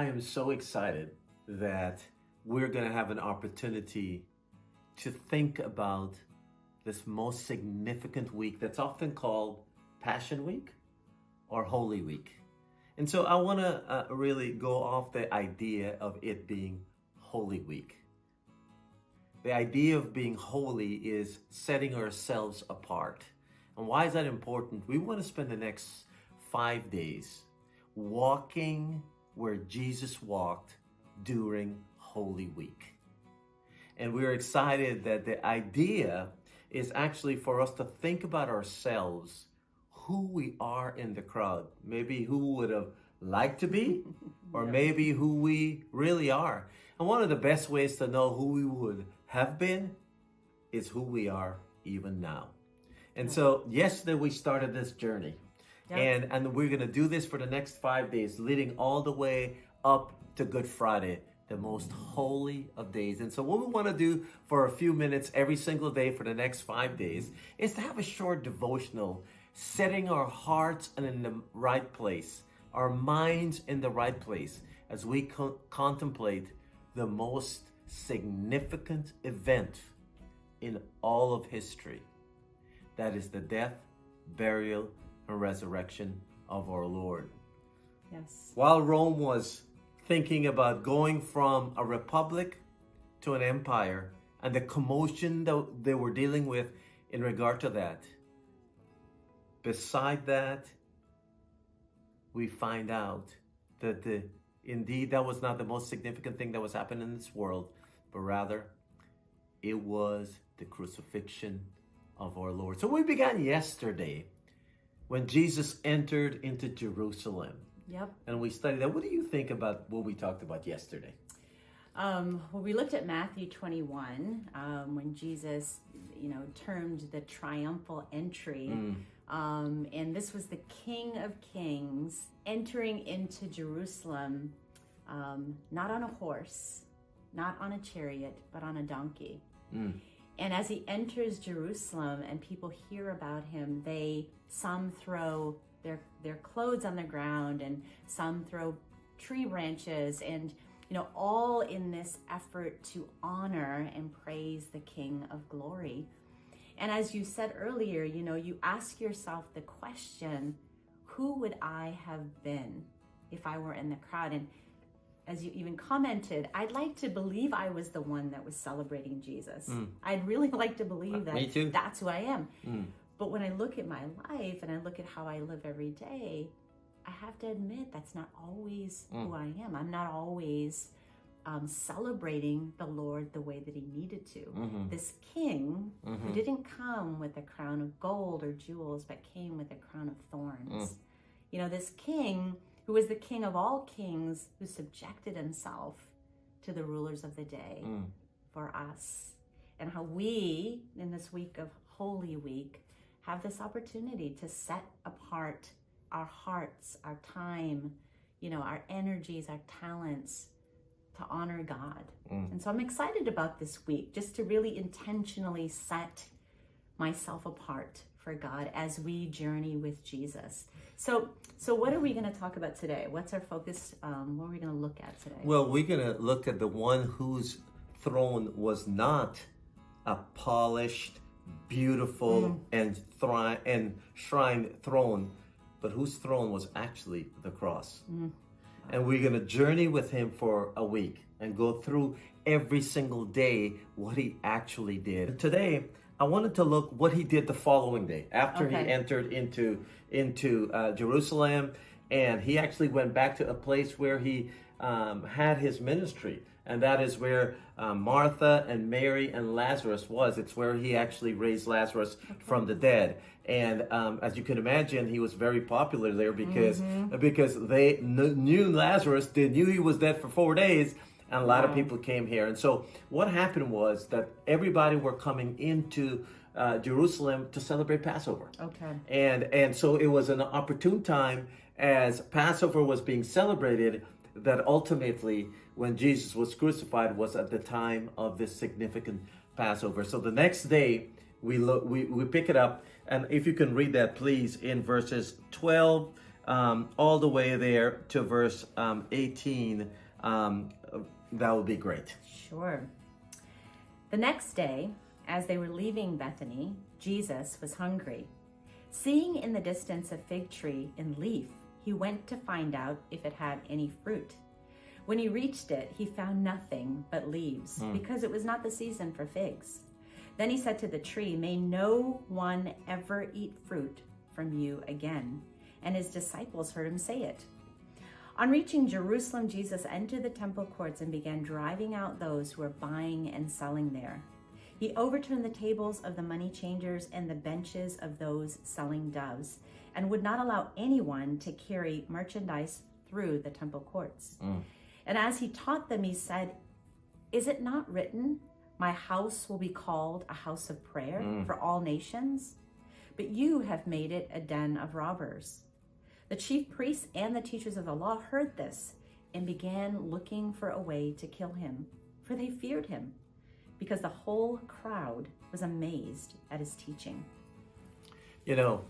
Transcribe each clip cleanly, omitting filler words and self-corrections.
I am so excited that we're going to have an opportunity to think about this most significant week that's often called Passion Week or Holy Week. And so I want to really go off the idea of it being Holy Week. The idea of being holy is setting ourselves apart. And why is that important? We want to spend the next 5 days walking where Jesus walked during Holy Week. And we're excited that the idea is actually for us to think about ourselves, who we are in the crowd, maybe who would have liked to be, or maybe who we really are. And one of the best ways to know who we would have been is who we are even now. And so yesterday we started this journey. And we're going to do this for the next 5 days, leading all the way up to Good Friday, the most holy of days. And so what we want to do for a few minutes every single day for the next 5 days is to have a short devotional, setting our hearts in the right place, our minds in the right place as we contemplate the most significant event in all of history. That is the death, burial, and resurrection of our Lord. Yes. While Rome was thinking about going from a republic to an empire and the commotion that they were dealing with in regard to that, beside that, we find out that indeed that was not the most significant thing that was happening in this world, but rather it was the crucifixion of our Lord. So we began yesterday when Jesus entered into Jerusalem. Yep. And we studied that. What do you think about what we talked about yesterday? Well, we looked at Matthew 21 when Jesus, termed the Triumphal Entry. And this was the King of Kings entering into Jerusalem, not on a horse, not on a chariot, but on a donkey. And as he enters Jerusalem and people hear about him, some throw their clothes on the ground and some throw tree branches and, all in this effort to honor and praise the King of Glory. And as you said earlier, you ask yourself the question, who would I have been if I were in the crowd? And as you even commented, I'd like to believe I was the one that was celebrating Jesus. I'd really like to believe that. Me too. That's who I am. But when I look at my life and I look at how I live every day, I have to admit that's not always who I am. I'm not always celebrating the Lord the way that he needed to. This king who didn't come with a crown of gold or jewels, but came with a crown of thorns. This king who was the king of all kings, who subjected himself to the rulers of the day for us. And how we, in this week of Holy Week, have this opportunity to set apart our hearts, our time, our energies, our talents to honor God. And so I'm excited about this week, just to really intentionally set myself apart for God as we journey with Jesus. So what are we going to talk about today? What's our focus? What are we going to look at today? Well, we're going to look at the one whose throne was not a polished, beautiful, and shrine throne, but whose throne was actually the cross. And we're going to journey with him for a week and go through every single day what he actually did. Today, I wanted to look what he did the following day after he entered into Jerusalem, and he actually went back to a place where he had his ministry, and that is where Martha and Mary and Lazarus was. It's where he actually raised Lazarus from the dead. And as you can imagine, he was very popular there because they knew Lazarus. They knew he was dead for 4 days. And a lot of people came here. And so what happened was that everybody were coming into Jerusalem to celebrate Passover. And so it was an opportune time as Passover was being celebrated, that ultimately when Jesus was crucified was at the time of this significant Passover. So the next day we pick it up, and if you can read that please, in verses 12 all the way there to verse 18, that would be great. Sure. The next day, as they were leaving Bethany, Jesus was hungry. Seeing in the distance a fig tree in leaf, he went to find out if it had any fruit. When he reached it, he found nothing but leaves, because it was not the season for figs. Then he said to the tree, "May no one ever eat fruit from you again." And his disciples heard him say it. On reaching Jerusalem, Jesus entered the temple courts and began driving out those who were buying and selling there. He overturned the tables of the money changers and the benches of those selling doves, and would not allow anyone to carry merchandise through the temple courts. And as he taught them, he said, "Is it not written, 'My house will be called a house of prayer for all nations'? But you have made it a den of robbers." The chief priests and the teachers of the law heard this and began looking for a way to kill him, for they feared him, because the whole crowd was amazed at his teaching. You know,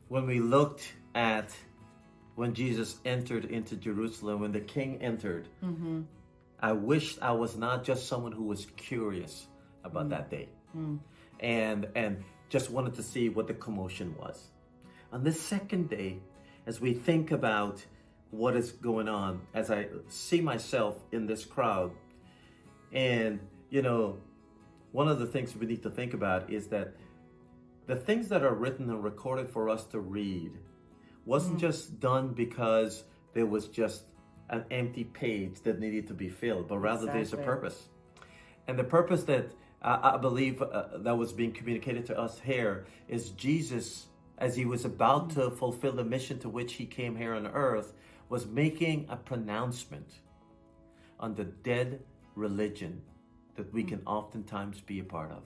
when we looked at when Jesus entered into Jerusalem, when the king entered, I wished I was not just someone who was curious about that day and just wanted to see what the commotion was. On this second day, as we think about what is going on, as I see myself in this crowd, and one of the things we need to think about is that the things that are written and recorded for us to read wasn't just done because there was just an empty page that needed to be filled, but rather there's a purpose. And the purpose that I believe that was being communicated to us here is Jesus, as he was about to fulfill the mission to which he came here on earth, was making a pronouncement on the dead religion that we can oftentimes be a part of.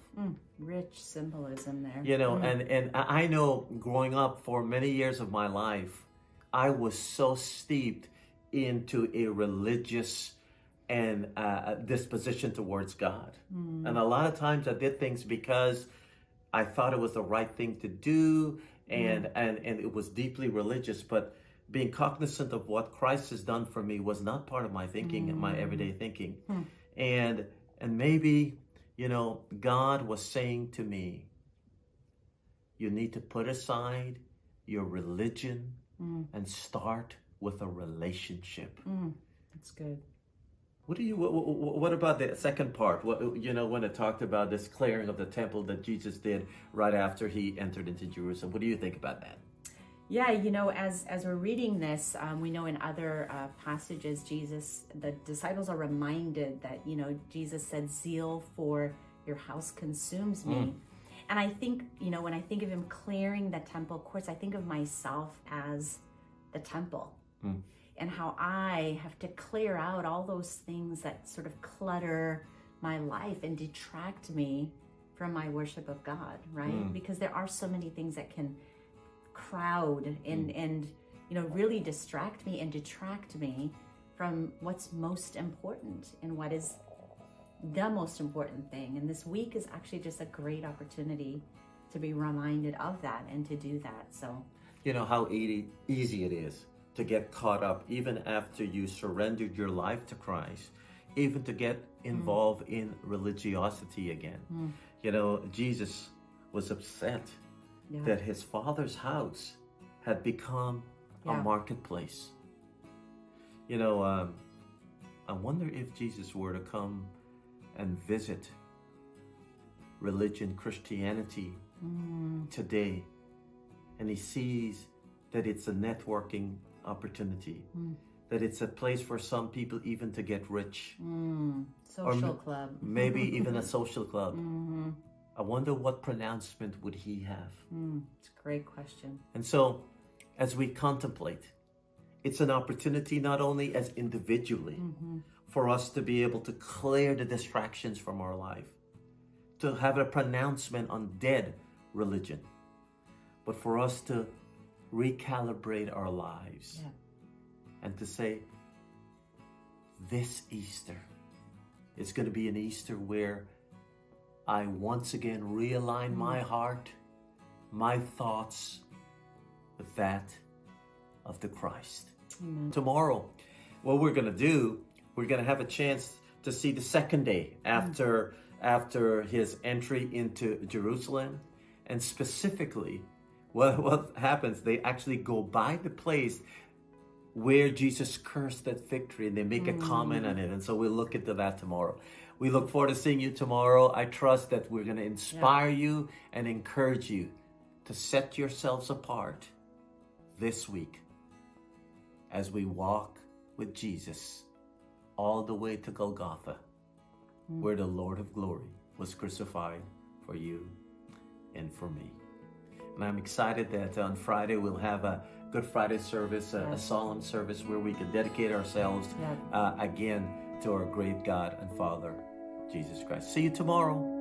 Rich symbolism there. And I know growing up for many years of my life, I was so steeped into a religious and disposition towards God. And a lot of times I did things because I thought it was the right thing to do, and it was deeply religious, but being cognizant of what Christ has done for me was not part of my thinking, my everyday thinking. And maybe, God was saying to me, you need to put aside your religion and start with a relationship. That's good. What about the second part? When it talked about this clearing of the temple that Jesus did right after he entered into Jerusalem. What do you think about that? Yeah, as we're reading this, we know in other passages, the disciples are reminded that, Jesus said, "Zeal for your house consumes me." And I think, when I think of him clearing the temple courts, I think of myself as the temple and how I have to clear out all those things that sort of clutter my life and detract me from my worship of God, right? Because there are so many things that can crowd and really distract me and detract me from what's most important and what is the most important thing. And this week is actually just a great opportunity to be reminded of that and to do that. So how easy it is to get caught up even after you surrendered your life to Christ, even to get involved in religiosity again. Jesus was upset that his Father's house had become a marketplace. I wonder if Jesus were to come and visit religion, Christianity today, and he sees that it's a networking opportunity, that it's a place for some people even to get rich. Social club. Maybe even a social club. I wonder what pronouncement would he have? It's a great question. And so, as we contemplate, it's an opportunity not only as individually for us to be able to clear the distractions from our life, to have a pronouncement on dead religion, but for us to recalibrate our lives and to say, this Easter is going to be an Easter where I once again realign my heart, my thoughts with that of the Christ. Amen. Tomorrow, what we're going to do, we're going to have a chance to see the second day after his entry into Jerusalem. And specifically, what happens, they actually go by the place where Jesus cursed that fig tree, and they make a comment on it. And so we'll look into that tomorrow. We look forward to seeing you tomorrow. I trust that we're going to inspire you and encourage you to set yourselves apart this week as we walk with Jesus all the way to Golgotha, where the Lord of glory was crucified for you and for me. And I'm excited that on Friday we'll have a Good Friday service, a solemn service where we can dedicate ourselves again to our great God and Father, Jesus Christ. See you tomorrow.